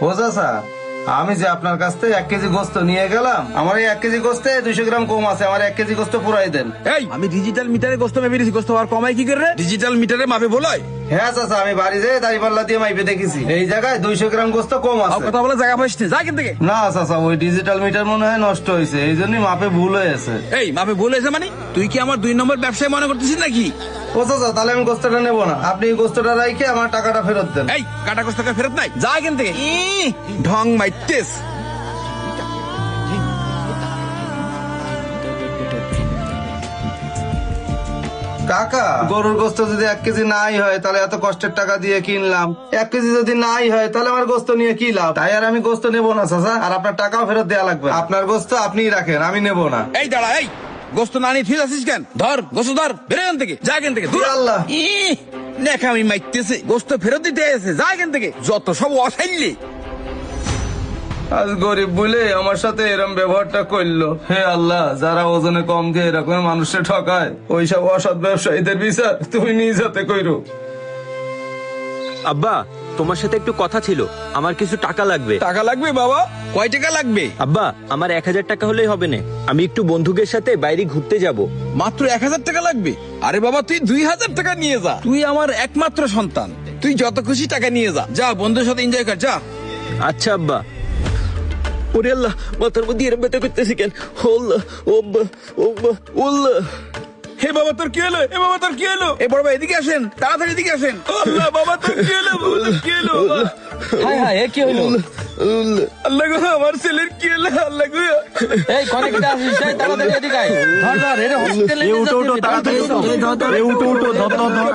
ও চাচা, আমি যে আপনার কাছ থেকে 1 কেজি গোস্ত নিয়ে গেলাম, আমার এই 1 কেজি গোস্তে 200 গ্রাম কম আছে, আমার 1 কেজি গোস্ত পুরাই দেন। এই আমি ডিজিটাল মিটারে গোস্ত মেপে দিছি, গোস্ত আর কমাই কি করে? ডিজিটাল মিটারে মাপে বলয়? হ্যাঁ চাচা, আমি বাড়ি যেয়ে দাঁড়িপাল্লা দিয়ে মাইপে দেখেছি, এই জায়গায় 200 গ্রাম গোস্ত কম আছে। কথা বলে জায়গা পাইছিস যা কিন থেকে। না চাচা, ওই ডিজিটাল মিটার মনে হয় নষ্ট হয়েছে, এই জন্যই মাপে ভুল হয়েছে। এই মাপে ভুল হয়েছে মানে? তুই কি আমার 2 নম্বর ব্যবসায় মনে করতেছিস নাকি? ও চাচা, তাহলে আমি গোস্তটা নেবো না, আপনি এই গোস্তটা রাইখে আমার টাকাটা ফেরত দেন। এই কাটা গোস্ত ফেরত নাই, যা কিন থেকে। ঢং মাইতেস। কাকা, গরুর গোস্ত যদি 1 কেজি নাই হয় তাহলে এত কষ্টের টাকা দিয়ে কিনলাম, 1 কেজি যদি নাই হয় তাহলে আমার গোস্ত নিয়ে কি লাভ? তাই আর আমি গোস্ত নেবো না চাচা, আর আপনার টাকাও ফেরত দেওয়া লাগবে। আপনার গোস্ত আপনিই রাখেন, আমি নেবো না। এই দাঁড়া, এই গোস্ত না নিয়ে ঠিক আছিস কেন? ধর গোস্ত ধর, বেরো এখান থেকে, যা এখান থেকে। দূর। আল্লাহ, দেখা আমি মাইতেছে, গোস্ত ফেরত দিতে এসে, যা এখান থেকে, যত সব অসাইলি। আজ গরিব বলে আমার সাথে এরম ব্যবহারটা করলো। হে আল্লাহ, যারা ওজনে কম দিয়ে এরকম মানুষের ঠকায়, ওইসব অসৎ ব্যবসায়ীদের বিচার তুমি নিজ হাতে কইরো। আব্বা, তোমার সাথে একটু কথা ছিল, আমার কিছু টাকা লাগবে। টাকা লাগবে বাবা? কয় টাকা লাগবে? আব্বা, আমার 1000 টাকা হলেই হবে না, আমি একটু বন্ধুদের সাথে বাইরে ঘুরতে যাব। মাত্র 1000 টাকা লাগবে? আরে বাবা, তুই 2000 টাকা নিয়ে যা, তুই আমার একমাত্র সন্তান, তুই যত খুশি টাকা নিয়ে যা, যা বন্ধুর সাথে এনজয় কর, যা। আচ্ছা আব্বা। ওরে আল্লাহ, মাথার মধ্যে এরম ব্যথা করতেছি কেন? ওল্লাহ, ওব্বা, ওব্বা, ওল্লাহ। হে বাবা, তোর কি হলো? এ বাবা, তোর কি হলো? এ বড় ভাই, এদিকে আসেন, তাড়াতাড়ি এদিকে আসেন। আল্লাহ, বাবা তোর কি হলো? বাবা, তোর কি হলো? হাই হাই, এ কি হইলো? আল্লাহ গো, আমার ছেলের কি হলো? আল্লাহ গো। এই কনে কেটে আসিস, এই তাড়াতাড়ি এদিকে আয়। ধর ধর, এটা হসপিটালে নিয়ে যাচ্ছি। তাড়াতাড়ি উঠো, তাড়াতাড়ি উঠো, ধর ধর ধর।